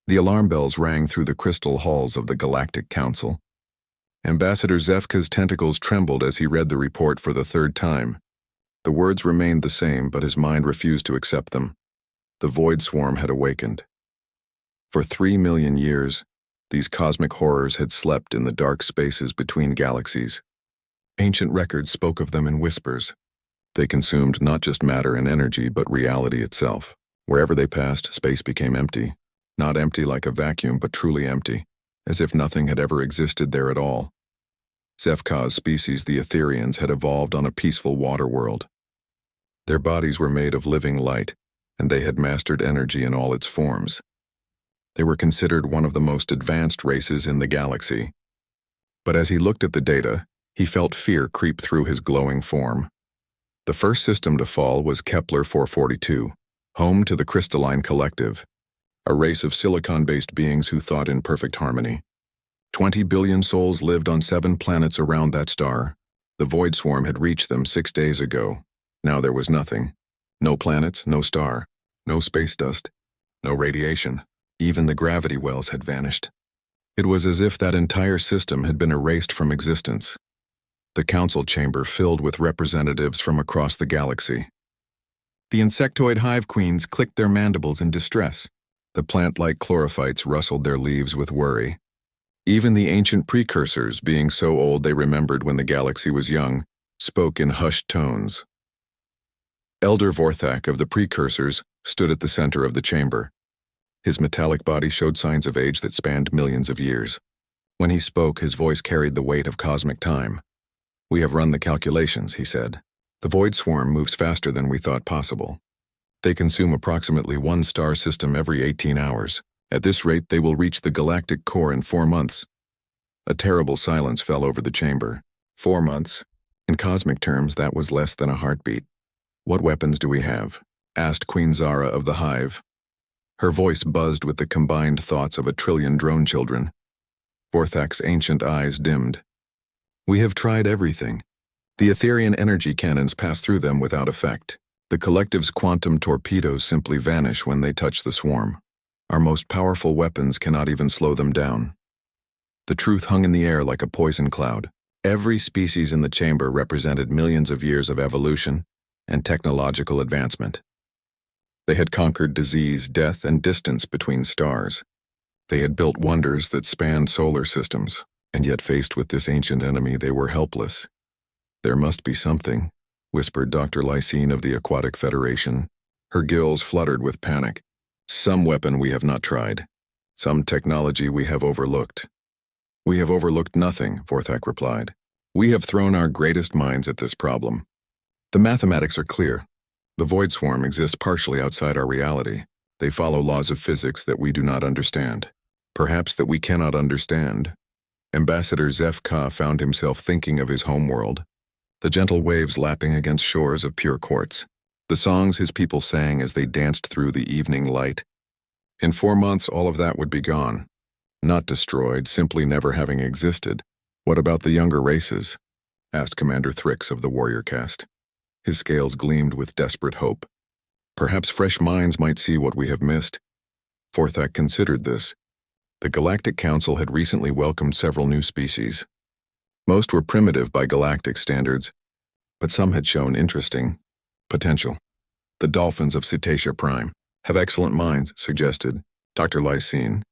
The alarm bells rang through the crystal halls of the Galactic Council. Ambassador Zefka's tentacles trembled as he read the report for the third time. The words remained the same, but his mind refused to accept them. The void swarm had awakened. For 3 million years, these cosmic horrors had slept in the dark spaces between galaxies. Ancient records spoke of them in whispers. They consumed not just matter and energy, but reality itself. Wherever they passed, space became empty. Not empty like a vacuum, but truly empty, as if nothing had ever existed there at all. Zefka's species, the Etherians, had evolved on a peaceful water world. Their bodies were made of living light, and they had mastered energy in all its forms. They were considered one of the most advanced races in the galaxy. But as he looked at the data, he felt fear creep through his glowing form. The first system to fall was Kepler 442, home to the Crystalline Collective, a race of silicon-based beings who thought in perfect harmony. 20 billion souls lived on 7 planets around that star. The void swarm had reached them 6 days ago. Now there was nothing. No planets, no star, no space dust, no radiation. Even the gravity wells had vanished. It was as if that entire system had been erased from existence. The council chamber filled with representatives from across the galaxy. The insectoid hive queens clicked their mandibles in distress. The plant-like chlorophytes rustled their leaves with worry. Even the ancient precursors, being so old they remembered when the galaxy was young, spoke in hushed tones. Elder Vorthak of the precursors stood at the center of the chamber. His metallic body showed signs of age that spanned millions of years. When he spoke, his voice carried the weight of cosmic time. "We have run the calculations," he said. "The void swarm moves faster than we thought possible. They consume approximately 1 star system every 18 hours. At this rate, they will reach the galactic core in 4 months. A terrible silence fell over the chamber. 4 months? In cosmic terms, that was less than a heartbeat. "What weapons do we have?" asked Queen Zara of the Hive. Her voice buzzed with the combined thoughts of 1 trillion drone children. Vorthak's ancient eyes dimmed. "We have tried everything. The Etherian energy cannons pass through them without effect. The collective's quantum torpedoes simply vanish when they touch the swarm. Our most powerful weapons cannot even slow them down." The truth hung in the air like a poison cloud. Every species in the chamber represented millions of years of evolution and technological advancement. They had conquered disease, death, and distance between stars. They had built wonders that spanned solar systems, and yet faced with this ancient enemy, they were helpless. "There must be something," whispered Dr. Lysine of the Aquatic Federation. Her gills fluttered with panic. "Some weapon we have not tried. Some technology we have overlooked." "We have overlooked nothing," Vorthak replied. "We have thrown our greatest minds at this problem. The mathematics are clear. The void swarm exists partially outside our reality. They follow laws of physics that we do not understand. Perhaps that we cannot understand." Ambassador Zefka found himself thinking of his homeworld. The gentle waves lapping against shores of pure quartz. The songs his people sang as they danced through the evening light. In 4 months, all of that would be gone. Not destroyed, simply never having existed. "What about the younger races?" asked Commander Thrix of the warrior caste. His scales gleamed with desperate hope. "Perhaps fresh minds might see what we have missed." Vorthak considered this. The Galactic Council had recently welcomed several new species. Most were primitive by galactic standards, but some had shown interesting potential. "The dolphins of Cetacea Prime have excellent minds," suggested Dr. Lysine.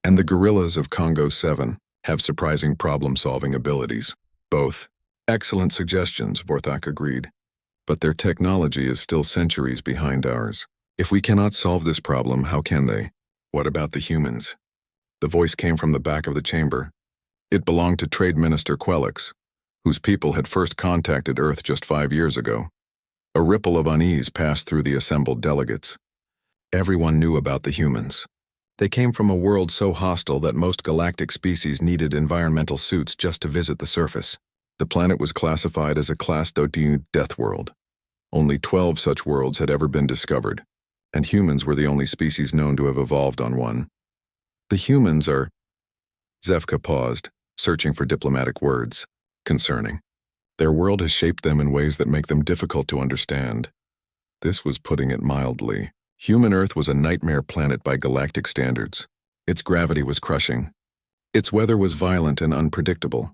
"And the gorillas of Congo 7 have surprising problem-solving abilities." "Both excellent suggestions," Vorthak agreed. "But their technology is still centuries behind ours. If we cannot solve this problem, how can they? What about the humans?" The voice came from the back of the chamber. It belonged to Trade Minister Quelix, whose people had first contacted Earth just 5 years ago. A ripple of unease passed through the assembled delegates. Everyone knew about the humans. They came from a world so hostile that most galactic species needed environmental suits just to visit the surface. The planet was classified as a Class II death world. Only 12 such worlds had ever been discovered, and humans were the only species known to have evolved on one. "The humans are..." Zefka paused, searching for diplomatic words. "Concerning. Their world has shaped them in ways that make them difficult to understand." This was putting it mildly. Human Earth was a nightmare planet by galactic standards. Its gravity was crushing. Its weather was violent and unpredictable.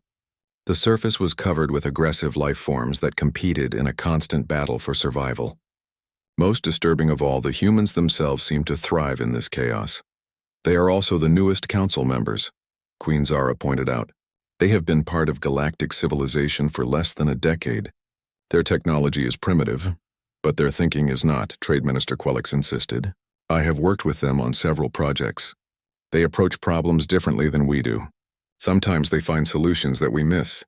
The surface was covered with aggressive life forms that competed in a constant battle for survival. Most disturbing of all, the humans themselves seemed to thrive in this chaos. They are also the newest council members, Queen Zara pointed out. They have been part of galactic civilization for less than a decade. Their technology is primitive, but their thinking is not, Trade Minister Quellix insisted. I have worked with them on several projects. They approach problems differently than we do. Sometimes they find solutions that we miss.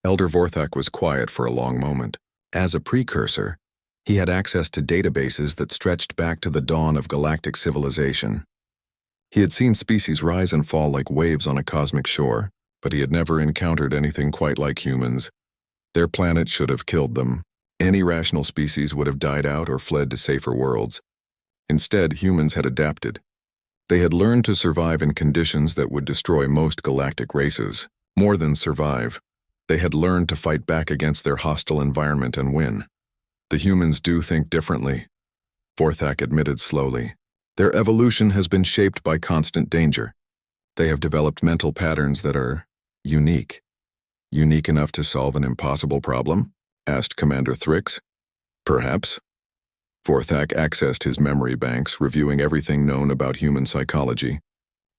Elder Vorthak was quiet for a long moment. As a precursor, he had access to databases that stretched back to the dawn of galactic civilization. He had seen species rise and fall like waves on a cosmic shore, but he had never encountered anything quite like humans. Their planet should have killed them. Any rational species would have died out or fled to safer worlds. Instead, humans had adapted. They had learned to survive in conditions that would destroy most galactic races. More than survive, they had learned to fight back against their hostile environment and win. The humans do think differently, Vorthak admitted slowly. Their evolution has been shaped by constant danger. They have developed mental patterns that are unique. Unique enough to solve an impossible problem? Asked Commander Thrix. Perhaps. Vorthak accessed his memory banks, reviewing everything known about human psychology.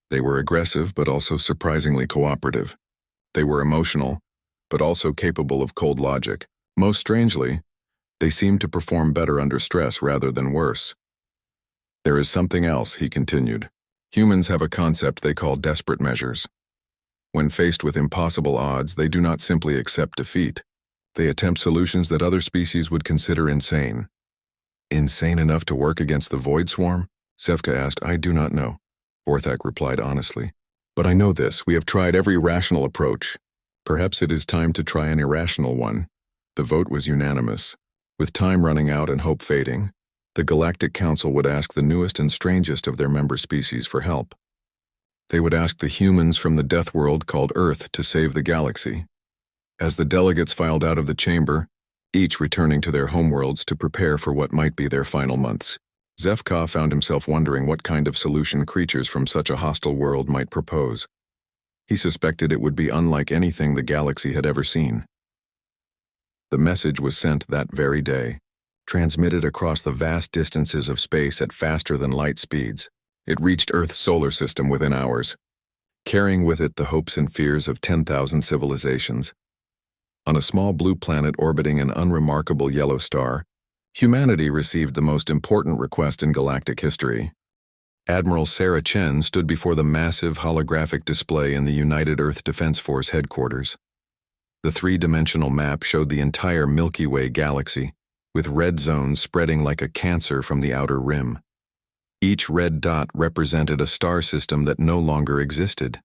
They were aggressive, but also surprisingly cooperative. They were emotional, but also capable of cold logic. Most strangely, they seemed to perform better under stress rather than worse. There is something else, he continued. Humans have a concept they call desperate measures. When faced with impossible odds, they do not simply accept defeat. They attempt solutions that other species would consider insane. Insane enough to work against the Void Swarm? Sevka asked. I do not know, Vorthak replied honestly. But I know this, we have tried every rational approach. Perhaps it is time to try an irrational one. The vote was unanimous. With time running out and hope fading, the Galactic Council would ask the newest and strangest of their member species for help. They would ask the humans from the death world called Earth to save the galaxy. As the delegates filed out of the chamber, each returning to their homeworlds to prepare for what might be their final months, Zefka found himself wondering what kind of solution creatures from such a hostile world might propose. He suspected it would be unlike anything the galaxy had ever seen. The message was sent that very day, transmitted across the vast distances of space at faster than light speeds. It reached Earth's solar system within hours, carrying with it the hopes and fears of 10,000 civilizations. On a small blue planet orbiting an unremarkable yellow star, humanity received the most important request in galactic history. Admiral Sarah Chen stood before the massive holographic display in the United Earth Defense Force headquarters. The three-dimensional map showed the entire Milky Way galaxy, with red zones spreading like a cancer from the outer rim. Each red dot represented a star system that no longer existed.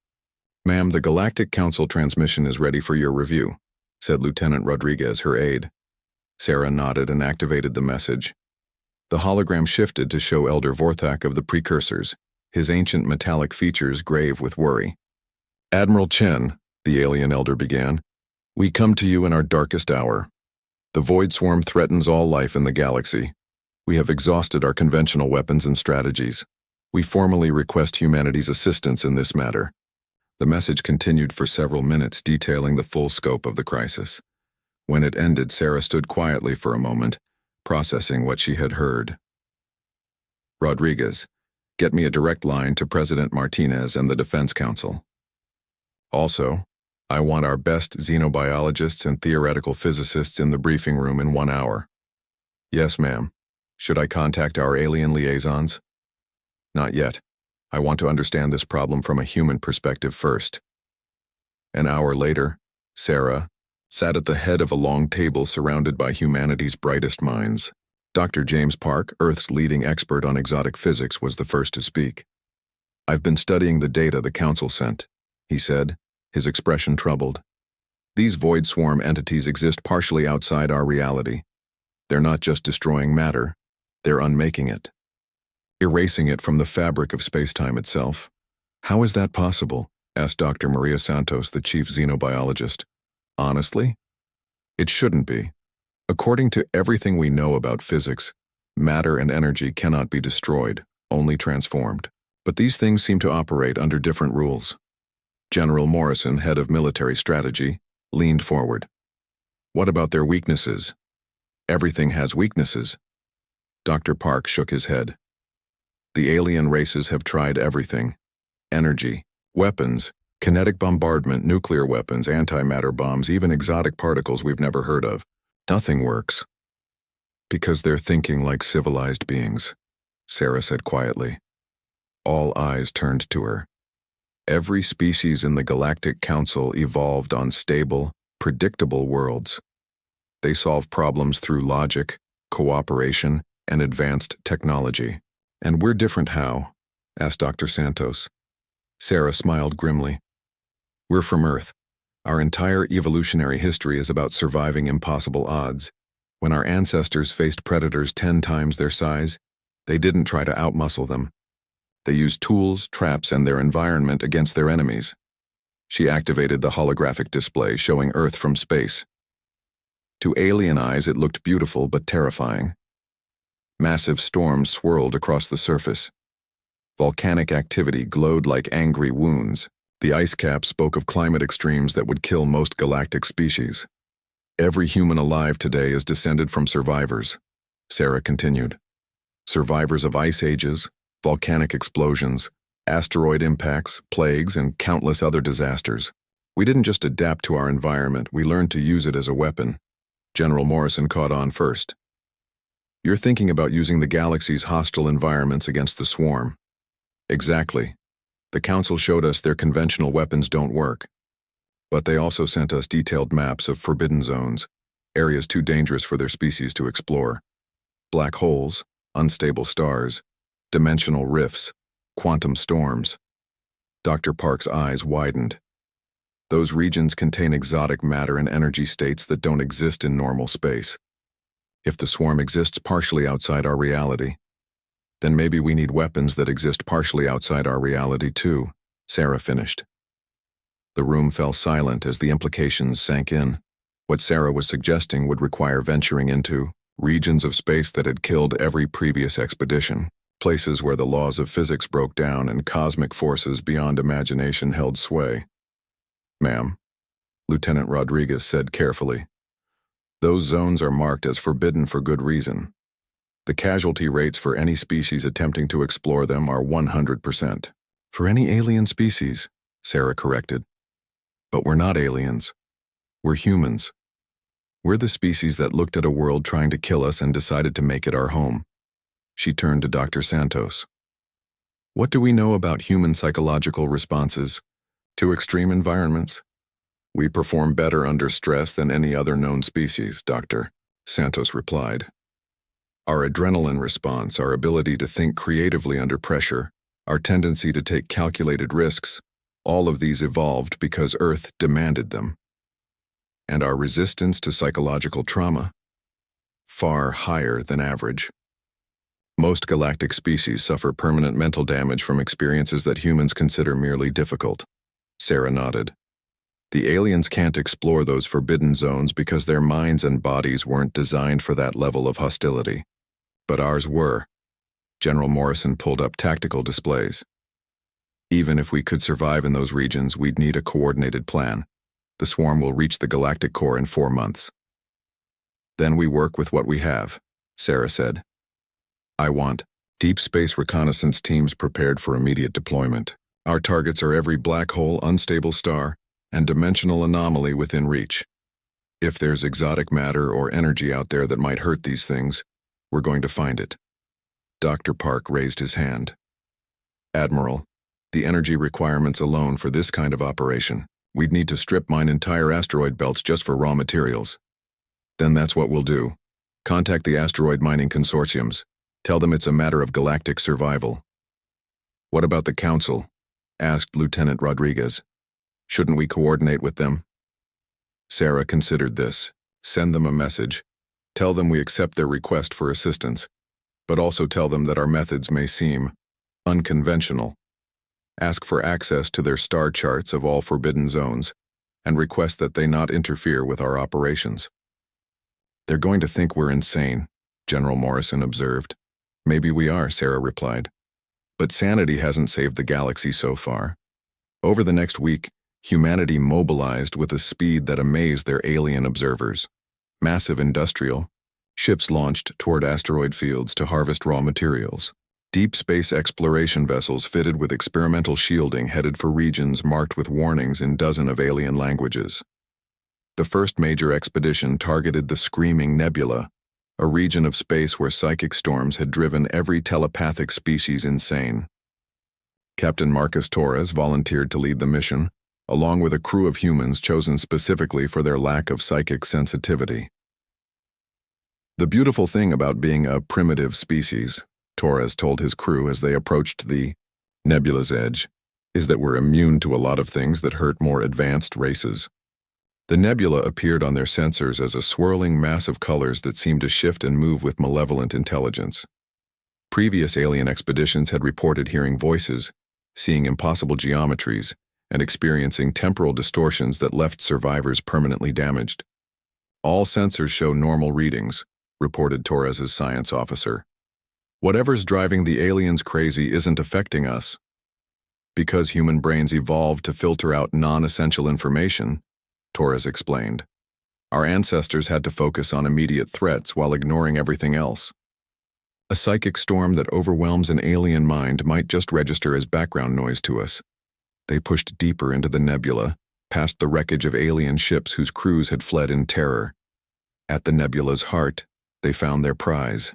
Ma'am, the Galactic Council transmission is ready for your review, said Lieutenant Rodriguez, her aide. Sarah nodded and activated the message. The hologram shifted to show Elder Vorthak of the precursors, his ancient metallic features grave with worry. Admiral Chen, the alien elder began, we come to you in our darkest hour. The Void Swarm threatens all life in the galaxy. We have exhausted our conventional weapons and strategies. We formally request humanity's assistance in this matter. The message continued for several minutes, detailing the full scope of the crisis. When it ended, Sarah stood quietly for a moment, processing what she had heard. Rodriguez, get me a direct line to President Martinez and the Defense Council. Also, I want our best xenobiologists and theoretical physicists in the briefing room in 1 hour. Yes, ma'am. Should I contact our alien liaisons? Not yet. I want to understand this problem from a human perspective first. An hour later, Sarah sat at the head of a long table surrounded by humanity's brightest minds. Dr. James Park, Earth's leading expert on exotic physics, was the first to speak. I've been studying the data the Council sent, he said, his expression troubled. These Void Swarm entities exist partially outside our reality. They're not just destroying matter, they're unmaking it, erasing it from the fabric of space-time itself. How is that possible? Asked Dr. Maria Santos, the chief xenobiologist. Honestly? It shouldn't be. According to everything we know about physics, matter and energy cannot be destroyed, only transformed. But these things seem to operate under different rules. General Morrison, head of military strategy, leaned forward. What about their weaknesses? Everything has weaknesses. Dr. Park shook his head. The alien races have tried everything. Energy, weapons, kinetic bombardment, nuclear weapons, antimatter bombs, even exotic particles we've never heard of. Nothing works. Because they're thinking like civilized beings, Sarah said quietly. All eyes turned to her. Every species in the Galactic Council evolved on stable, predictable worlds. They solve problems through logic, cooperation, and advanced technology. And we're different how? Asked Dr. Santos. Sarah smiled grimly. We're from Earth. Our entire evolutionary history is about surviving impossible odds. When our ancestors faced predators 10 times their size, they didn't try to outmuscle them. They used tools, traps, and their environment against their enemies. She activated the holographic display showing Earth from space. To alien eyes, it looked beautiful but terrifying. Massive storms swirled across the surface. Volcanic activity glowed like angry wounds. The ice cap spoke of climate extremes that would kill most galactic species. Every human alive today is descended from survivors, Sarah continued. Survivors of ice ages, volcanic explosions, asteroid impacts, plagues, and countless other disasters. We didn't just adapt to our environment, we learned to use it as a weapon. General Morrison caught on first. You're thinking about using the galaxy's hostile environments against the swarm. Exactly. The Council showed us their conventional weapons don't work. But they also sent us detailed maps of forbidden zones, areas too dangerous for their species to explore. Black holes, unstable stars, dimensional rifts, quantum storms. Dr. Park's eyes widened. Those regions contain exotic matter and energy states that don't exist in normal space. If the swarm exists partially outside our reality, then maybe we need weapons that exist partially outside our reality too, Sarah finished. The room fell silent as the implications sank in. What Sarah was suggesting would require venturing into regions of space that had killed every previous expedition, places where the laws of physics broke down and cosmic forces beyond imagination held sway. Ma'am, Lieutenant Rodriguez said carefully, those zones are marked as forbidden for good reason. The casualty rates for any species attempting to explore them are 100%. For any alien species, Sarah corrected. But we're not aliens. We're humans. We're the species that looked at a world trying to kill us and decided to make it our home. She turned to Dr. Santos. What do we know about human psychological responses to extreme environments? We perform better under stress than any other known species, Doctor, Santos replied. Our adrenaline response, our ability to think creatively under pressure, our tendency to take calculated risks, all of these evolved because Earth demanded them. And our resistance to psychological trauma? Far higher than average. Most galactic species suffer permanent mental damage from experiences that humans consider merely difficult. Sarah nodded. The aliens can't explore those forbidden zones because their minds and bodies weren't designed for that level of hostility. But ours were. General Morrison pulled up tactical displays. Even if we could survive in those regions, we'd need a coordinated plan. The swarm will reach the galactic core in 4 months. Then we work with what we have, Sarah said. I want deep space reconnaissance teams prepared for immediate deployment. Our targets are every black hole, unstable star, and dimensional anomaly within reach. If there's exotic matter or energy out there that might hurt these things, we're going to find it. Dr. Park raised his hand. Admiral, the energy requirements alone for this kind of operation, we'd need to strip mine entire asteroid belts just for raw materials. Then that's what we'll do. Contact the asteroid mining consortiums. Tell them it's a matter of galactic survival. What about the Council? Asked Lieutenant Rodriguez. Shouldn't we coordinate with them? Sarah considered this. Send them a message. Tell them we accept their request for assistance, but also tell them that our methods may seem unconventional. Ask for access to their star charts of all forbidden zones, and request that they not interfere with our operations. They're going to think we're insane, General Morrison observed. Maybe we are, Sarah replied. But sanity hasn't saved the galaxy so far. Over the next week, humanity mobilized with a speed that amazed their alien observers. Massive industrial ships launched toward asteroid fields to harvest raw materials. Deep space exploration vessels fitted with experimental shielding headed for regions marked with warnings in dozens of alien languages. The first major expedition targeted the Screaming Nebula, a region of space where psychic storms had driven every telepathic species insane. Captain Marcus Torres volunteered to lead the mission, along with a crew of humans chosen specifically for their lack of psychic sensitivity. The beautiful thing about being a primitive species, Torres told his crew as they approached the nebula's edge, is that we're immune to a lot of things that hurt more advanced races. The nebula appeared on their sensors as a swirling mass of colors that seemed to shift and move with malevolent intelligence. Previous alien expeditions had reported hearing voices, seeing impossible geometries, and experiencing temporal distortions that left survivors permanently damaged. All sensors show normal readings, reported Torres's science officer. Whatever's driving the aliens crazy isn't affecting us. Because human brains evolved to filter out non-essential information, Torres explained. Our ancestors had to focus on immediate threats while ignoring everything else. A psychic storm that overwhelms an alien mind might just register as background noise to us. They pushed deeper into the nebula, past the wreckage of alien ships whose crews had fled in terror. At the nebula's heart, they found their prize: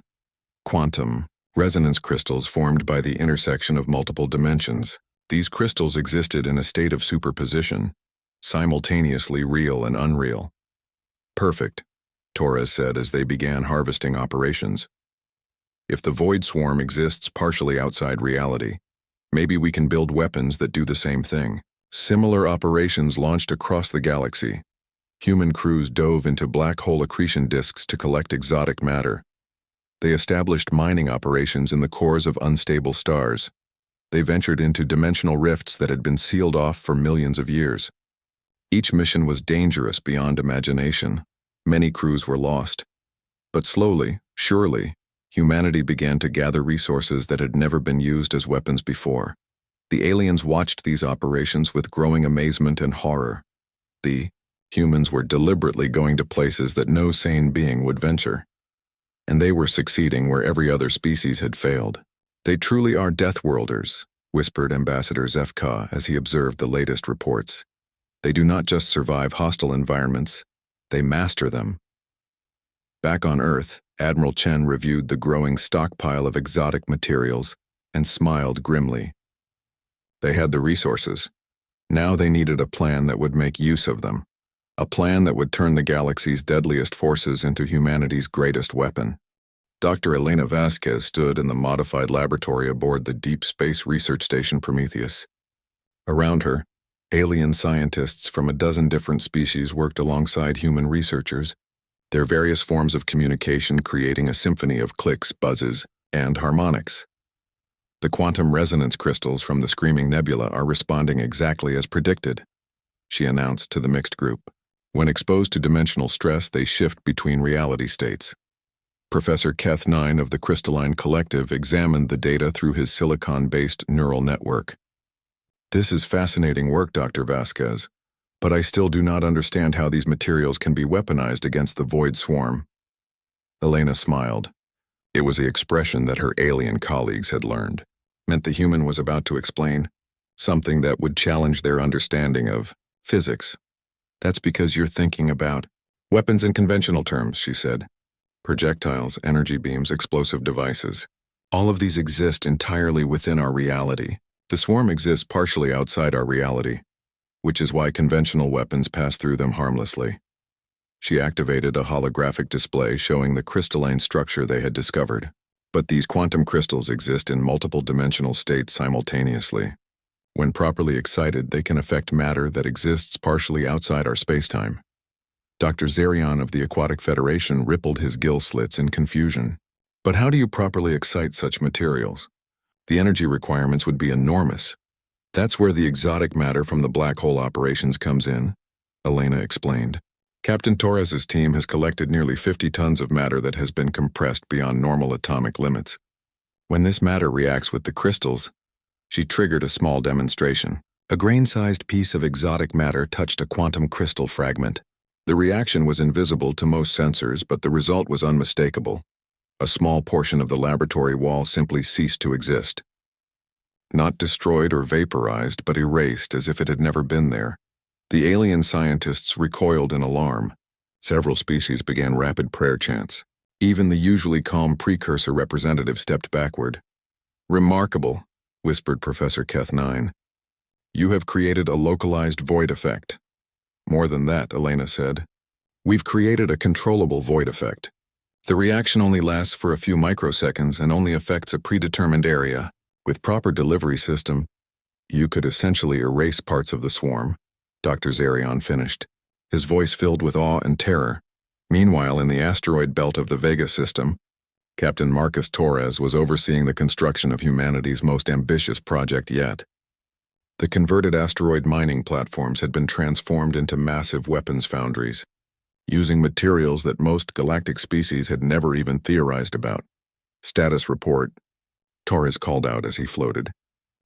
quantum resonance crystals formed by the intersection of multiple dimensions. These crystals existed in a state of superposition, simultaneously real and unreal. Perfect, Torres said as they began harvesting operations. If the void swarm exists partially outside reality, maybe we can build weapons that do the same thing. Similar operations launched across the galaxy. Human crews dove into black hole accretion disks to collect exotic matter. They established mining operations in the cores of unstable stars. They ventured into dimensional rifts that had been sealed off for millions of years. Each mission was dangerous beyond imagination. Many crews were lost. But slowly, surely, humanity began to gather resources that had never been used as weapons before. The aliens watched these operations with growing amazement and horror. The humans were deliberately going to places that no sane being would venture. And they were succeeding where every other species had failed. They truly are Deathworlders, whispered Ambassador Zefka as he observed the latest reports. They do not just survive hostile environments, they master them. Back on Earth, Admiral Chen reviewed the growing stockpile of exotic materials and smiled grimly. They had the resources. Now they needed a plan that would make use of them. A plan that would turn the galaxy's deadliest forces into humanity's greatest weapon. Dr. Elena Vasquez stood in the modified laboratory aboard the Deep Space Research Station Prometheus. Around her, alien scientists from a dozen different species worked alongside human researchers, their various forms of communication creating a symphony of clicks, buzzes, and harmonics. The quantum resonance crystals from the Screaming Nebula are responding exactly as predicted, she announced to the mixed group. When exposed to dimensional stress, they shift between reality states. Professor Keth 9 of the Crystalline Collective examined the data through his silicon-based neural network. This is fascinating work, Dr. Vasquez, but I still do not understand how these materials can be weaponized against the Void Swarm. Elena smiled. It was the expression that her alien colleagues had learned. Meant the human was about to explain something that would challenge their understanding of physics. That's because you're thinking about weapons in conventional terms, she said. Projectiles, energy beams, explosive devices. All of these exist entirely within our reality. The swarm exists partially outside our reality, which is why conventional weapons pass through them harmlessly. She activated a holographic display showing the crystalline structure they had discovered. But these quantum crystals exist in multiple dimensional states simultaneously. When properly excited, they can affect matter that exists partially outside our spacetime. Dr. Zarion of the Aquatic Federation rippled his gill slits in confusion. But how do you properly excite such materials? The energy requirements would be enormous. That's where the exotic matter from the black hole operations comes in, Elena explained. Captain Torres's team has collected nearly 50 tons of matter that has been compressed beyond normal atomic limits. When this matter reacts with the crystals, She triggered a small demonstration. A grain-sized piece of exotic matter touched a quantum crystal fragment. The reaction was invisible to most sensors, but the result was unmistakable. A small portion of the laboratory wall simply ceased to exist. Not destroyed or vaporized, but erased as if it had never been there. The alien scientists recoiled in alarm. Several species began rapid prayer chants. Even the usually calm precursor representative stepped backward. "Remarkable," whispered Professor Keth-9. "You have created a localized void effect." "More than that," Elena said. "We've created a controllable void effect. The reaction only lasts for a few microseconds and only affects a predetermined area. With proper delivery system, you could essentially erase parts of the swarm," Dr. Zarion finished, his voice filled with awe and terror. Meanwhile, in the asteroid belt of the Vega system, Captain Marcus Torres was overseeing the construction of humanity's most ambitious project yet. The converted asteroid mining platforms had been transformed into massive weapons foundries, using materials that most galactic species had never even theorized about. "Status report," Torres called out as he floated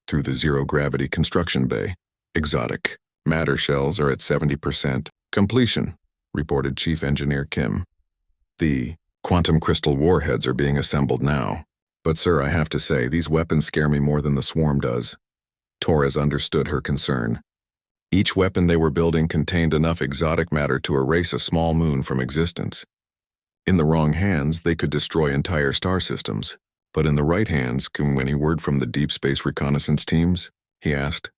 through the zero-gravity construction bay. "Exotic matter shells are at 70% completion," reported Chief Engineer Kim. "The quantum crystal warheads are being assembled now. But sir, I have to say, these weapons scare me more than the swarm does." Torres understood her concern. Each weapon they were building contained enough exotic matter to erase a small moon from existence. In the wrong hands, they could destroy entire star systems. But in the right hands, any word from the deep space reconnaissance teams? He asked.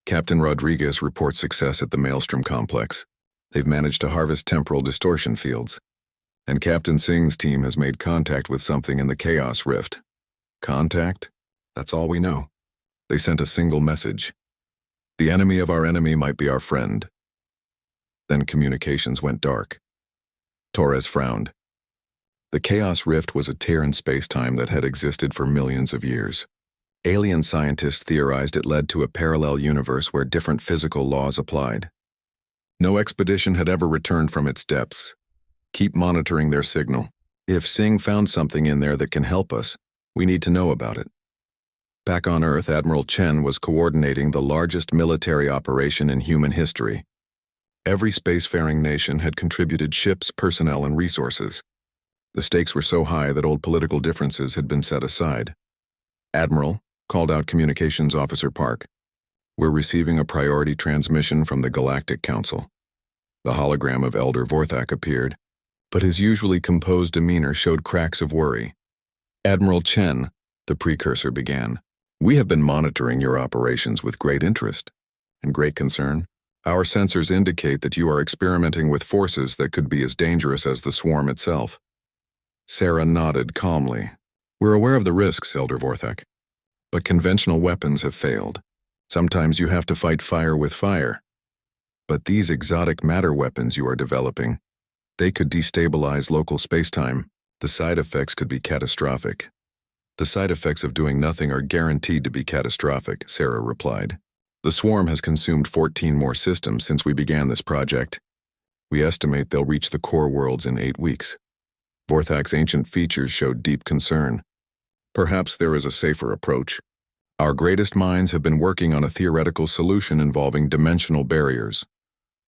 Captain Rodriguez reports success at the Maelstrom complex. They've managed to harvest temporal distortion fields. And Captain Singh's team has made contact with something in the Chaos Rift. Contact? That's all we know. They sent a single message. The enemy of our enemy might be our friend. Then communications went dark. Torres frowned. The Chaos Rift was a tear in space-time that had existed for millions of years. Alien scientists theorized it led to a parallel universe where different physical laws applied. No expedition had ever returned from its depths. Keep monitoring their signal. If Singh found something in there that can help us, we need to know about it. Back on Earth, Admiral Chen was coordinating the largest military operation in human history. Every spacefaring nation had contributed ships, personnel, and resources. The stakes were so high that old political differences had been set aside. "Admiral," called out Communications Officer Park, "we're receiving a priority transmission from the Galactic Council." The hologram of Elder Vorthak appeared, but his usually composed demeanor showed cracks of worry. "Admiral Chen," the precursor began, "we have been monitoring your operations with great interest and great concern. Our sensors indicate that you are experimenting with forces that could be as dangerous as the swarm itself." Sarah nodded calmly. "We're aware of the risks, Elder Vorthak. But conventional weapons have failed. Sometimes you have to fight fire with fire. But these exotic matter weapons you are developing, they could destabilize local spacetime. The side effects could be catastrophic." "The side effects of doing nothing are guaranteed to be catastrophic," Sarah replied. "The swarm has consumed 14 more systems since we began this project. We estimate they'll reach the core worlds in 8 weeks. Vorthak's ancient features showed deep concern. Perhaps there is a safer approach. Our greatest minds have been working on a theoretical solution involving dimensional barriers.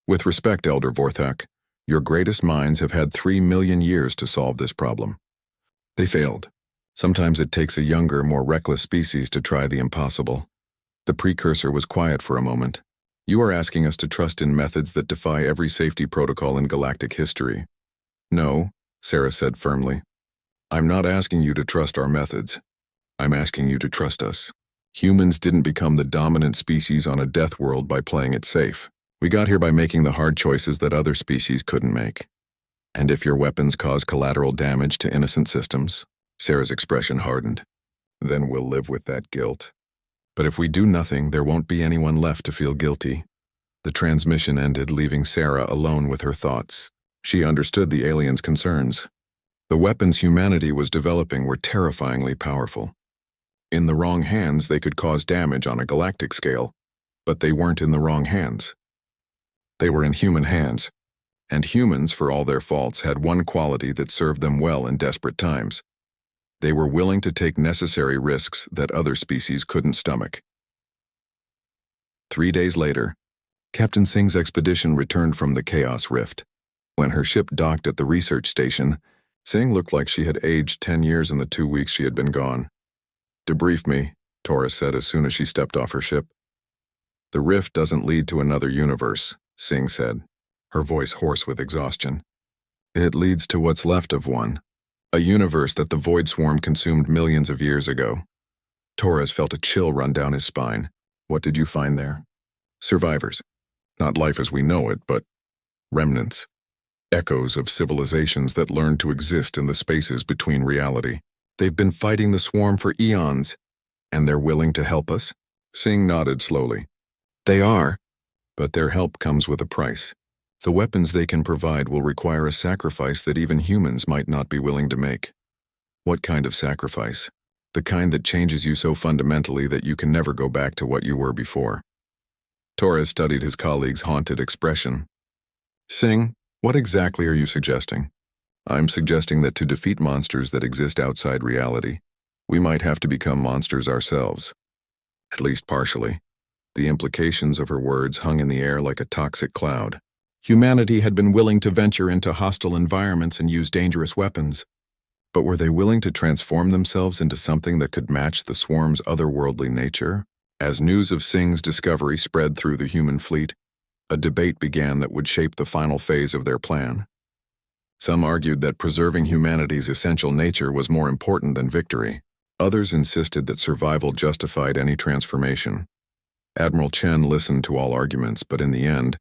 With respect, Elder Vorthak, your greatest minds have had 3 million years to solve this problem. They failed. Sometimes it takes a younger, more reckless species to try the impossible." The precursor was quiet for a moment. "You are asking us to trust in methods that defy every safety protocol in galactic history." "No," Sarah said firmly. "I'm not asking you to trust our methods. I'm asking you to trust us. Humans didn't become the dominant species on a death world by playing it safe. We got here by making the hard choices that other species couldn't make. And if your weapons cause collateral damage to innocent systems," Sarah's expression hardened, "then we'll live with that guilt. But if we do nothing, there won't be anyone left to feel guilty." The transmission ended, leaving Sarah alone with her thoughts. She understood the aliens' concerns. The weapons humanity was developing were terrifyingly powerful. In the wrong hands, they could cause damage on a galactic scale, but they weren't in the wrong hands. They were in human hands, and humans, for all their faults, had one quality that served them well in desperate times. They were willing to take necessary risks that other species couldn't stomach. 3 days later, Captain Singh's expedition returned from the Chaos Rift. When her ship docked at the research station, Singh looked like she had aged 10 years in the 2 weeks she had been gone. "Debrief me," Torres said as soon as she stepped off her ship. "The rift doesn't lead to another universe," Singh said, her voice hoarse with exhaustion. "It leads to what's left of one, a universe that the Void Swarm consumed millions of years ago." Torres felt a chill run down his spine. "What did you find there?" "Survivors. Not life as we know it, but remnants. Echoes of civilizations that learned to exist in the spaces between reality. They've been fighting the swarm for eons, and they're willing to help us?" Singh nodded slowly. "They are, but their help comes with a price. The weapons they can provide will require a sacrifice that even humans might not be willing to make." "What kind of sacrifice?" "The kind that changes you so fundamentally that you can never go back to what you were before." Torres studied his colleague's haunted expression. "Singh, what exactly are you suggesting?" "I'm suggesting that to defeat monsters that exist outside reality, we might have to become monsters ourselves. At least partially." The implications of her words hung in the air like a toxic cloud. Humanity had been willing to venture into hostile environments and use dangerous weapons. But were they willing to transform themselves into something that could match the swarm's otherworldly nature? As news of Singh's discovery spread through the human fleet, a debate began that would shape the final phase of their plan. Some argued that preserving humanity's essential nature was more important than victory. Others insisted that survival justified any transformation. Admiral Chen listened to all arguments, but in the end,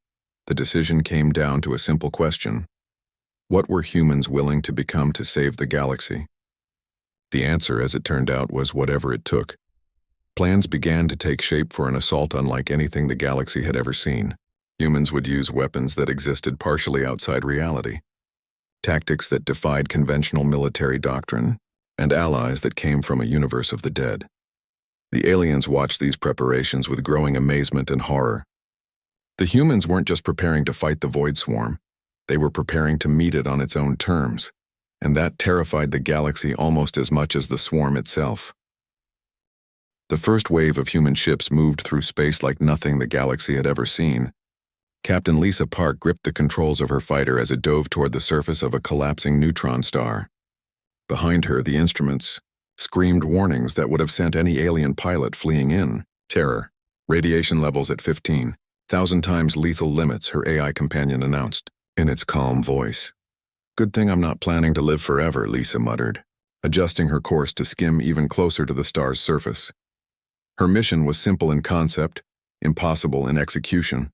the decision came down to a simple question. What were humans willing to become to save the galaxy? The answer, as it turned out, was whatever it took. Plans began to take shape for an assault unlike anything the galaxy had ever seen. Humans would use weapons that existed partially outside reality, tactics that defied conventional military doctrine, and allies that came from a universe of the dead. The aliens watched these preparations with growing amazement and horror. The humans weren't just preparing to fight the Void Swarm, they were preparing to meet it on its own terms, and that terrified the galaxy almost as much as the swarm itself. The first wave of human ships moved through space like nothing the galaxy had ever seen. Captain Lisa Park gripped the controls of her fighter as it dove toward the surface of a collapsing neutron star. Behind her, the instruments screamed warnings that would have sent any alien pilot fleeing in. "Terror. Radiation levels at 15,000 times lethal limits," her AI companion announced, in its calm voice. "Good thing I'm not planning to live forever," Lisa muttered, adjusting her course to skim even closer to the star's surface. Her mission was simple in concept, impossible in execution.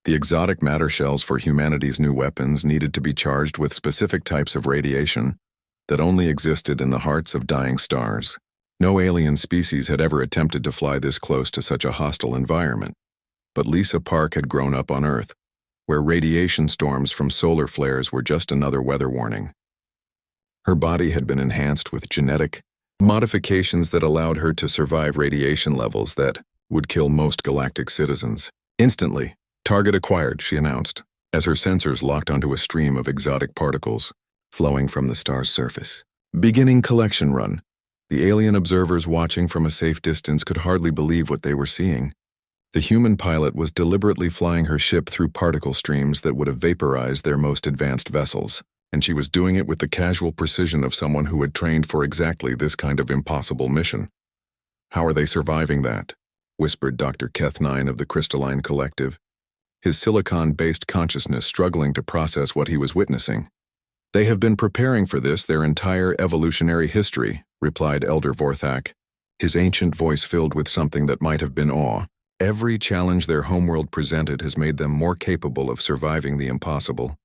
The exotic matter shells for humanity's new weapons needed to be charged with specific types of radiation that only existed in the hearts of dying stars. No alien species had ever attempted to fly this close to such a hostile environment. But Lisa Park had grown up on Earth, where radiation storms from solar flares were just another weather warning. Her body had been enhanced with genetic modifications that allowed her to survive radiation levels that would kill most galactic citizens. Instantly, "Target acquired," she announced, as her sensors locked onto a stream of exotic particles flowing from the star's surface. Beginning collection run. The alien observers watching from a safe distance could hardly believe what they were seeing. The human pilot was deliberately flying her ship through particle streams that would have vaporized their most advanced vessels, and she was doing it with the casual precision of someone who had trained for exactly this kind of impossible mission. "How are they surviving that?" whispered Dr. Keth9 of the Crystalline Collective, his silicon-based consciousness struggling to process what he was witnessing. "They have been preparing for this their entire evolutionary history," replied Elder Vorthak, his ancient voice filled with something that might have been awe. "Every challenge their homeworld presented has made them more capable of surviving the impossible."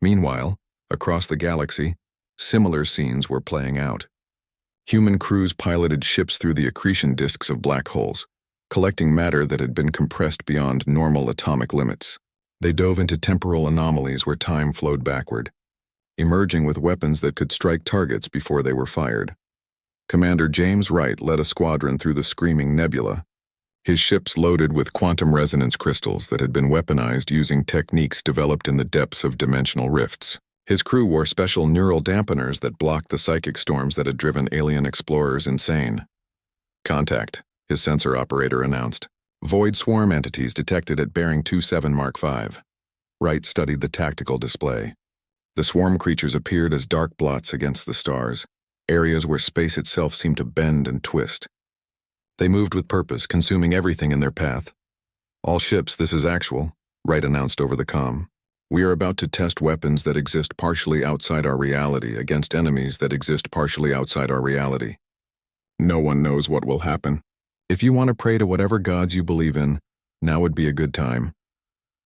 Meanwhile, across the galaxy, similar scenes were playing out. Human crews piloted ships through the accretion disks of black holes, collecting matter that had been compressed beyond normal atomic limits. They dove into temporal anomalies where time flowed backward, emerging with weapons that could strike targets before they were fired. Commander James Wright led a squadron through the screaming nebula, his ships loaded with quantum resonance crystals that had been weaponized using techniques developed in the depths of dimensional rifts. His crew wore special neural dampeners that blocked the psychic storms that had driven alien explorers insane. "Contact," his sensor operator announced, Void swarm entities detected at bearing 27 Mark 5. Wright studied the tactical display. The swarm creatures appeared as dark blots against the stars, areas where space itself seemed to bend and twist. They moved with purpose, consuming everything in their path. "All ships, this is actual," Wright announced over the comm. "We are about to test weapons that exist partially outside our reality against enemies that exist partially outside our reality. No one knows what will happen. If you want to pray to whatever gods you believe in, now would be a good time."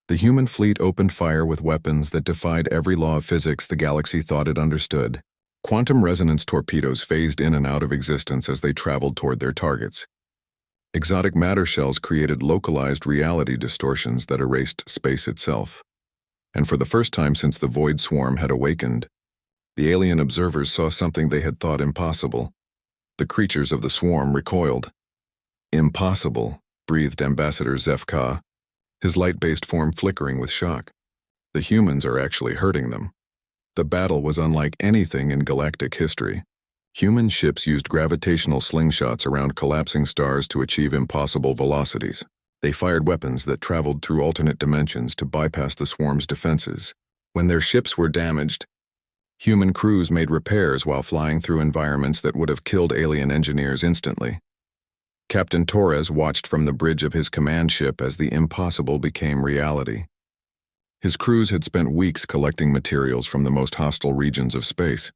The human fleet opened fire with weapons that defied every law of physics the galaxy thought it understood. Quantum resonance torpedoes phased in and out of existence as they traveled toward their targets. Exotic matter shells created localized reality distortions that erased space itself. And for the first time since the void swarm had awakened, the alien observers saw something they had thought impossible. The creatures of the swarm recoiled. "Impossible," breathed Ambassador ZFK, his light-based form flickering with shock. "The humans are actually hurting them." The battle was unlike anything in galactic history. Human ships used gravitational slingshots around collapsing stars to achieve impossible velocities. They fired weapons that traveled through alternate dimensions to bypass the swarm's defenses. When their ships were damaged, human crews made repairs while flying through environments that would have killed alien engineers instantly. Captain Torres watched from the bridge of his command ship as the impossible became reality. His crews had spent weeks collecting materials from the most hostile regions of space.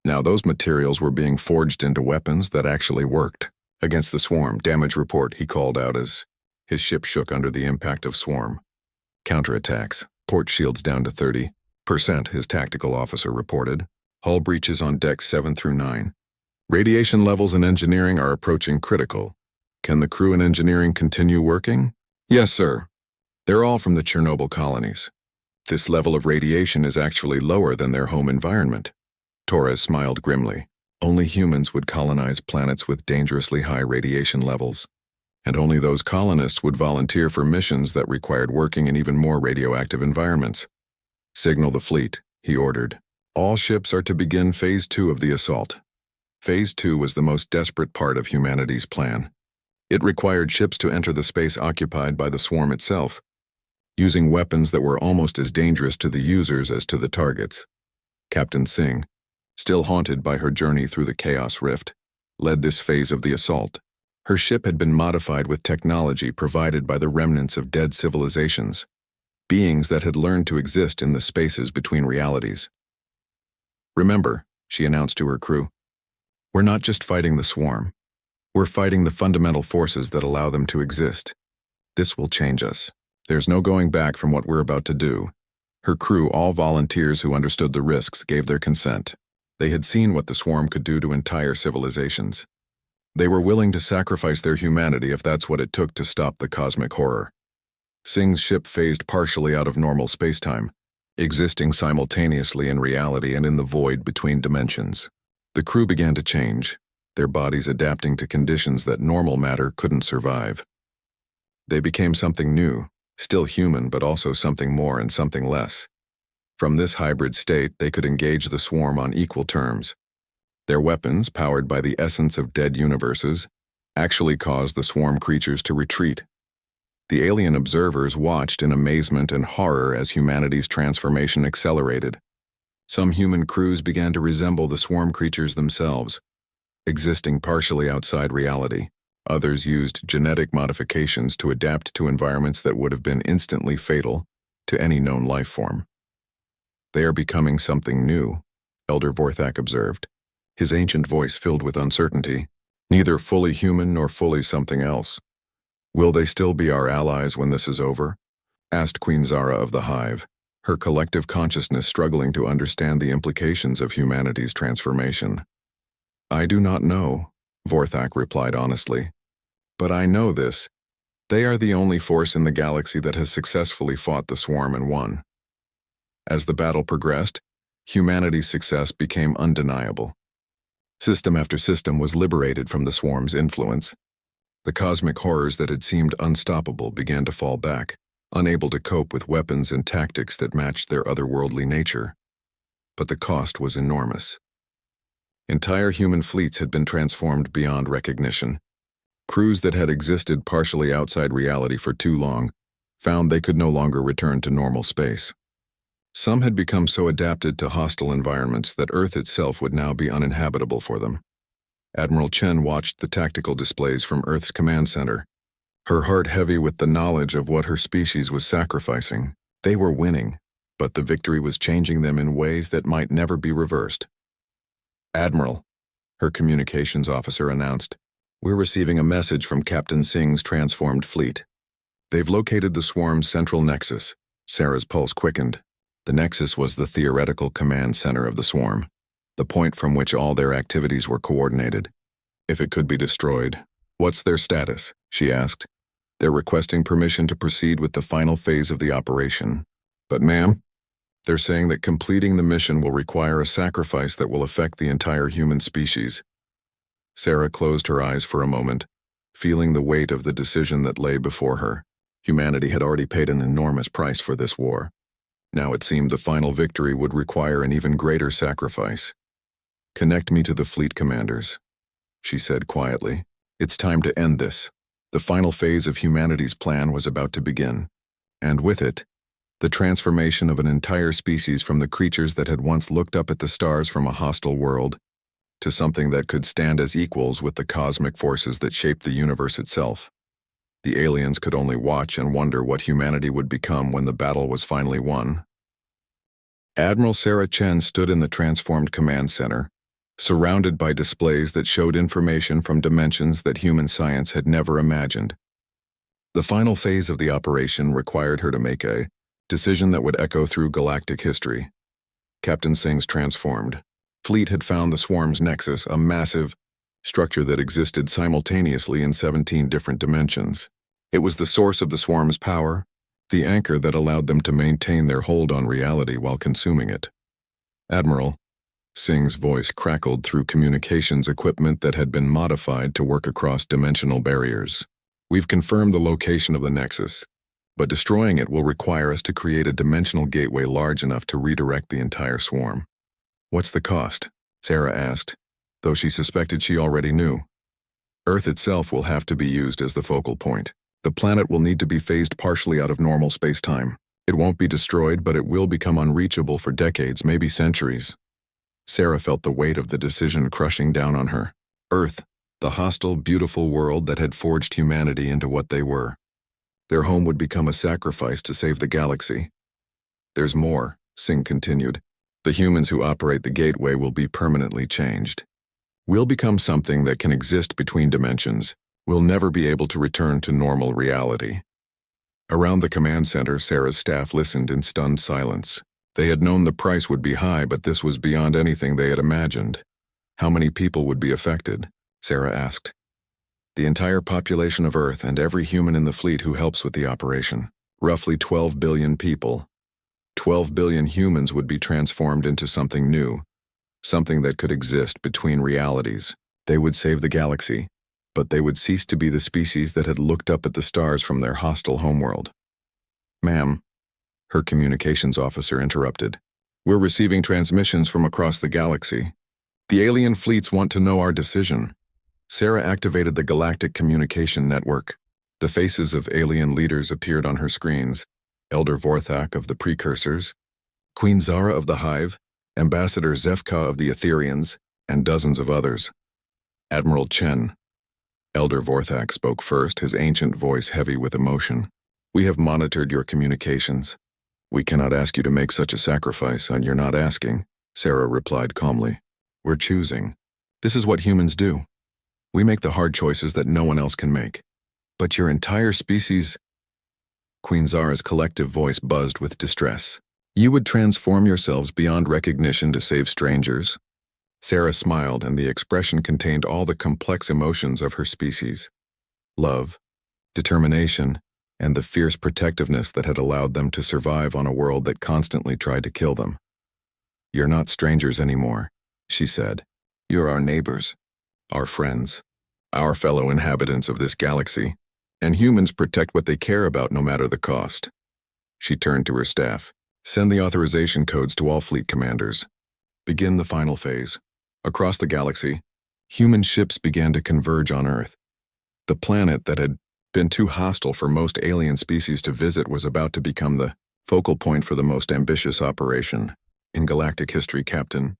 Now those materials were being forged into weapons that actually worked. "Against the swarm, damage report," he called out as his ship shook under the impact of swarm. "Counterattacks, port shields down to 30%, his tactical officer reported. "Hull breaches on decks 7 through 9. "Radiation levels in engineering are approaching critical. Can the crew and engineering continue working?" "Yes, sir. They're all from the Chernobyl colonies. This level of radiation is actually lower than their home environment." Torres smiled grimly. Only humans would colonize planets with dangerously high radiation levels. And only those colonists would volunteer for missions that required working in even more radioactive environments. "Signal the fleet," he ordered. "All ships are to begin Phase 2 of the assault." Phase 2 was the most desperate part of humanity's plan. It required ships to enter the space occupied by the swarm itself, using weapons that were almost as dangerous to the users as to the targets. Captain Singh, still haunted by her journey through the Chaos Rift, led this phase of the assault. Her ship had been modified with technology provided by the remnants of dead civilizations, beings that had learned to exist in the spaces between realities. "Remember," she announced to her crew, "we're not just fighting the swarm. We're fighting the fundamental forces that allow them to exist. This will change us. There's no going back from what we're about to do." Her crew, all volunteers who understood the risks, gave their consent. They had seen what the swarm could do to entire civilizations. They were willing to sacrifice their humanity if that's what it took to stop the cosmic horror. Singh's ship phased partially out of normal spacetime, existing simultaneously in reality and in the void between dimensions. The crew began to change, their bodies adapting to conditions that normal matter couldn't survive. They became something new, still human but also something more and something less. From this hybrid state, they could engage the swarm on equal terms. Their weapons, powered by the essence of dead universes, actually caused the swarm creatures to retreat. The alien observers watched in amazement and horror as humanity's transformation accelerated. Some human crews began to resemble the swarm creatures themselves, existing partially outside reality. Others used genetic modifications to adapt to environments that would have been instantly fatal to any known life form. "They are becoming something new," Elder Vorthak observed, his ancient voice filled with uncertainty. "Neither fully human nor fully something else. Will they still be our allies when this is over?" asked Queen Zara of the Hive, her collective consciousness struggling to understand the implications of humanity's transformation. "I do not know," Vorthak replied honestly. "But I know this. They are the only force in the galaxy that has successfully fought the swarm and won." As the battle progressed, humanity's success became undeniable. System after system was liberated from the swarm's influence. The cosmic horrors that had seemed unstoppable began to fall back, unable to cope with weapons and tactics that matched their otherworldly nature. But the cost was enormous. Entire human fleets had been transformed beyond recognition. Crews that had existed partially outside reality for too long found they could no longer return to normal space. Some had become so adapted to hostile environments that Earth itself would now be uninhabitable for them. Admiral Chen watched the tactical displays from Earth's command center, her heart heavy with the knowledge of what her species was sacrificing. They were winning, but the victory was changing them in ways that might never be reversed. "Admiral," her communications officer announced, "we're receiving a message from Captain Singh's transformed fleet. They've located the swarm's central nexus." Sarah's pulse quickened. The nexus was the theoretical command center of the swarm, the point from which all their activities were coordinated. "If it could be destroyed, what's their status?" she asked. "They're requesting permission to proceed with the final phase of the operation. But ma'am, they're saying that completing the mission will require a sacrifice that will affect the entire human species." Sarah closed her eyes for a moment, feeling the weight of the decision that lay before her. Humanity had already paid an enormous price for this war. Now it seemed the final victory would require an even greater sacrifice. "Connect me to the fleet commanders," she said quietly. "It's time to end this." The final phase of humanity's plan was about to begin, and with it, the transformation of an entire species from the creatures that had once looked up at the stars from a hostile world to something that could stand as equals with the cosmic forces that shaped the universe itself. The aliens could only watch and wonder what humanity would become when the battle was finally won. Admiral Sarah Chen stood in the transformed command center, surrounded by displays that showed information from dimensions that human science had never imagined. The final phase of the operation required her to make a decision that would echo through galactic history. Captain Singh's transformed fleet had found the swarm's nexus, a massive structure that existed simultaneously in 17 different dimensions. It was the source of the swarm's power, the anchor that allowed them to maintain their hold on reality while consuming it. "Admiral," Singh's voice crackled through communications equipment that had been modified to work across dimensional barriers. "We've confirmed the location of the nexus, but destroying it will require us to create a dimensional gateway large enough to redirect the entire swarm." "What's the cost?" Sarah asked, though she suspected she already knew. "Earth itself will have to be used as the focal point. The planet will need to be phased partially out of normal space-time. It won't be destroyed, but it will become unreachable for decades, maybe centuries." Sarah felt the weight of the decision crushing down on her. Earth, the hostile, beautiful world that had forged humanity into what they were. Their home would become a sacrifice to save the galaxy. "There's more," Singh continued. "The humans who operate the gateway will be permanently changed. We'll become something that can exist between dimensions. We'll never be able to return to normal reality." Around the command center, Sarah's staff listened in stunned silence. They had known the price would be high, but this was beyond anything they had imagined. "How many people would be affected?" Sarah asked. "The entire population of Earth and every human in the fleet who helps with the operation. Roughly 12 billion people. 12 billion humans would be transformed into something new, something that could exist between realities. They would save the galaxy, but they would cease to be the species that had looked up at the stars from their hostile homeworld." "Ma'am," her communications officer interrupted, "we're receiving transmissions from across the galaxy. The alien fleets want to know our decision." Sarah activated the Galactic Communication Network. The faces of alien leaders appeared on her screens. Elder Vorthak of the Precursors, Queen Zara of the Hive, Ambassador Zefka of the Etherians, and dozens of others. "Admiral Chen." Elder Vorthak spoke first, his ancient voice heavy with emotion. "We have monitored your communications. We cannot ask you to make such a sacrifice, and you're not asking," Sarah replied calmly. "We're choosing. This is what humans do. We make the hard choices that no one else can make. But your entire species—" Queen Zara's collective voice buzzed with distress. "You would transform yourselves beyond recognition to save strangers?" Sarah smiled, and the expression contained all the complex emotions of her species. Love, determination, and the fierce protectiveness that had allowed them to survive on a world that constantly tried to kill them. "You're not strangers anymore," she said. "You're our neighbors, our friends, our fellow inhabitants of this galaxy, and humans protect what they care about no matter the cost." She turned to her staff. "Send the authorization codes to all fleet commanders. Begin the final phase." Across the galaxy, human ships began to converge on Earth. The planet that had been too hostile for most alien species to visit was about to become the focal point for the most ambitious operation in galactic history. Captain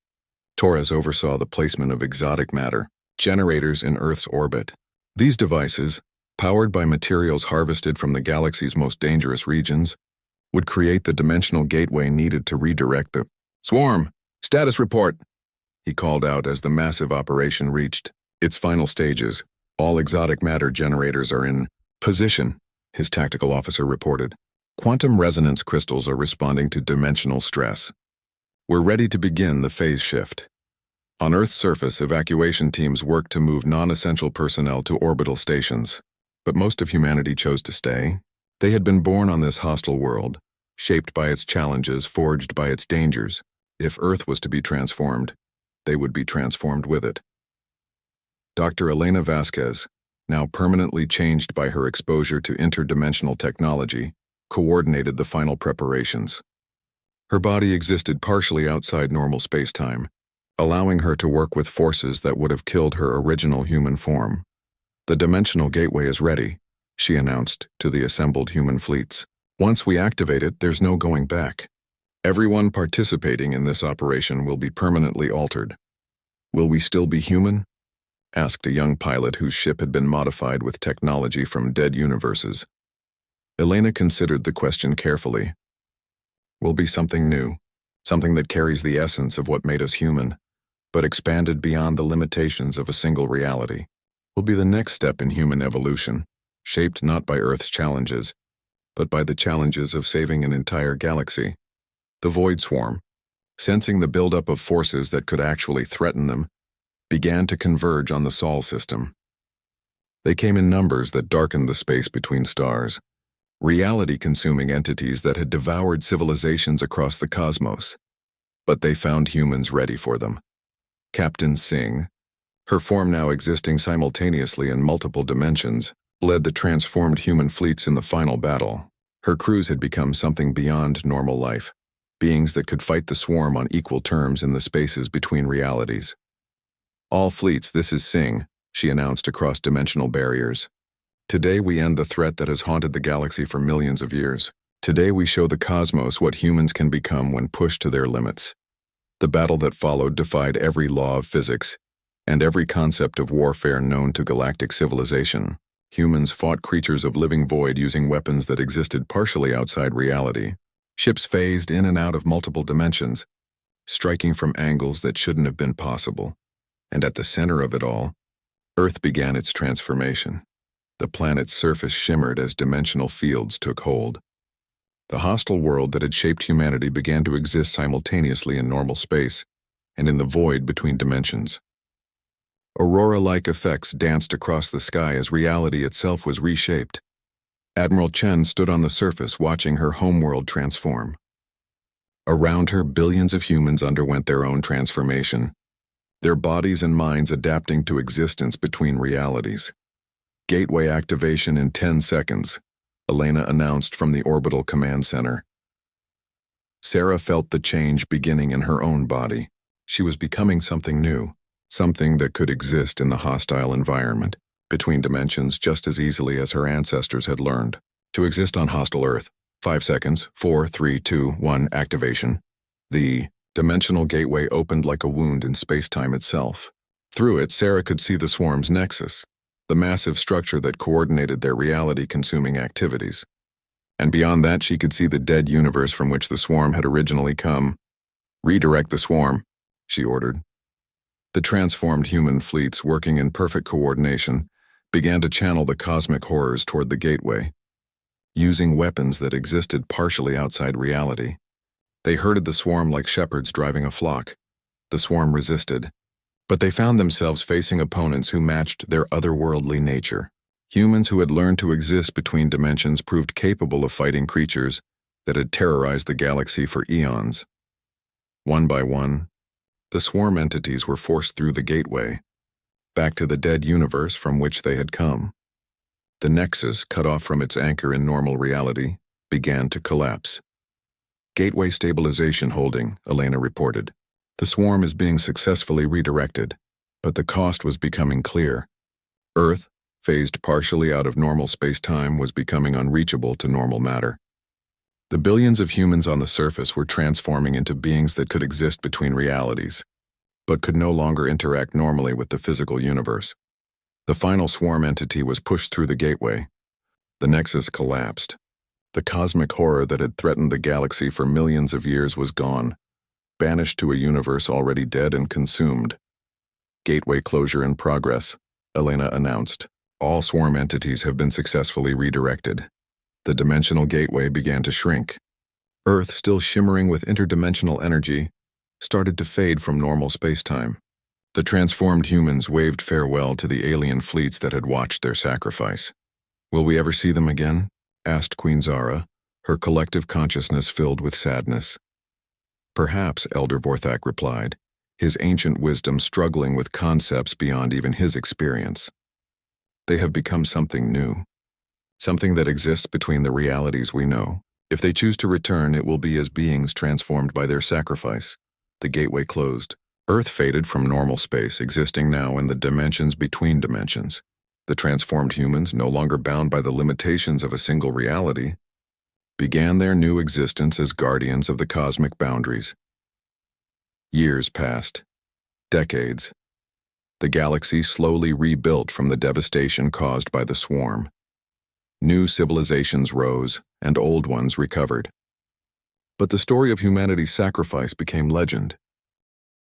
Torres oversaw the placement of exotic matter generators in Earth's orbit. These devices, powered by materials harvested from the galaxy's most dangerous regions, would create the dimensional gateway needed to redirect the swarm. Status report, he called out as the massive operation reached its final stages. All exotic matter generators are in position, his tactical officer reported. Quantum resonance crystals are responding to dimensional stress. We're ready to begin the phase shift. On Earth's surface, evacuation teams worked to move non-essential personnel to orbital stations, but most of humanity chose to stay. They had been born on this hostile world, shaped by its challenges, forged by its dangers. If Earth was to be transformed, they would be transformed with it. Dr. Elena Vasquez, now permanently changed by her exposure to interdimensional technology, coordinated the final preparations. Her body existed partially outside normal space-time, allowing her to work with forces that would have killed her original human form. The dimensional gateway is ready, she announced to the assembled human fleets. Once we activate it, there's no going back. Everyone participating in this operation will be permanently altered. Will we still be human? Asked a young pilot whose ship had been modified with technology from dead universes. Elena considered the question carefully. We'll be something new, something that carries the essence of what made us human, but expanded beyond the limitations of a single reality. We'll be the next step in human evolution, shaped not by Earth's challenges, but by the challenges of saving an entire galaxy. The Void Swarm, sensing the buildup of forces that could actually threaten them, began to converge on the Sol system. They came in numbers that darkened the space between stars, reality-consuming entities that had devoured civilizations across the cosmos. But they found humans ready for them. Captain Singh, her form now existing simultaneously in multiple dimensions, led the transformed human fleets in the final battle. Her crews had become something beyond normal life, beings that could fight the swarm on equal terms in the spaces between realities. All fleets, this is Singh, she announced across dimensional barriers. Today we end the threat that has haunted the galaxy for millions of years. Today we show the cosmos what humans can become when pushed to their limits. The battle that followed defied every law of physics and every concept of warfare known to galactic civilization. Humans fought creatures of living void using weapons that existed partially outside reality. Ships phased in and out of multiple dimensions, striking from angles that shouldn't have been possible. And at the center of it all, Earth began its transformation. The planet's surface shimmered as dimensional fields took hold. The hostile world that had shaped humanity began to exist simultaneously in normal space and in the void between dimensions. Aurora-like effects danced across the sky as reality itself was reshaped. Admiral Chen stood on the surface watching her homeworld transform. Around her, billions of humans underwent their own transformation, their bodies and minds adapting to existence between realities. Gateway activation in 10 seconds, Elena announced from the orbital command center. Sarah felt the change beginning in her own body. She was becoming something new, something that could exist in the hostile environment, between dimensions just as easily as her ancestors had learned. To exist on hostile Earth, 5 seconds, 4, 3, 2, 1, activation. The dimensional gateway opened like a wound in space-time itself. Through it, Sarah could see the swarm's nexus, the massive structure that coordinated their reality-consuming activities. And beyond that, she could see the dead universe from which the swarm had originally come. Redirect the swarm, she ordered. The transformed human fleets, working in perfect coordination, began to channel the cosmic horrors toward the gateway. Using weapons that existed partially outside reality, they herded the swarm like shepherds driving a flock. The swarm resisted, but they found themselves facing opponents who matched their otherworldly nature. Humans who had learned to exist between dimensions proved capable of fighting creatures that had terrorized the galaxy for eons. One by one, the swarm entities were forced through the gateway, back to the dead universe from which they had come. The nexus, cut off from its anchor in normal reality, began to collapse. Gateway stabilization holding, Elena reported. The swarm is being successfully redirected, but the cost was becoming clear. Earth, phased partially out of normal space-time, was becoming unreachable to normal matter. The billions of humans on the surface were transforming into beings that could exist between realities, but could no longer interact normally with the physical universe. The final swarm entity was pushed through the gateway. The nexus collapsed. The cosmic horror that had threatened the galaxy for millions of years was gone, banished to a universe already dead and consumed. Gateway closure in progress, Elena announced. All swarm entities have been successfully redirected. The dimensional gateway began to shrink. Earth, still shimmering with interdimensional energy, started to fade from normal spacetime. The transformed humans waved farewell to the alien fleets that had watched their sacrifice. "Will we ever see them again?" asked Queen Zara, her collective consciousness filled with sadness. "Perhaps," Elder Vorthak replied, his ancient wisdom struggling with concepts beyond even his experience. "They have become something new, something that exists between the realities we know. If they choose to return, it will be as beings transformed by their sacrifice." The gateway closed. Earth faded from normal space, existing now in the dimensions between dimensions. The transformed humans, no longer bound by the limitations of a single reality, began their new existence as guardians of the cosmic boundaries. Years passed. Decades. The galaxy slowly rebuilt from the devastation caused by the swarm. New civilizations rose, and old ones recovered. But the story of humanity's sacrifice became legend.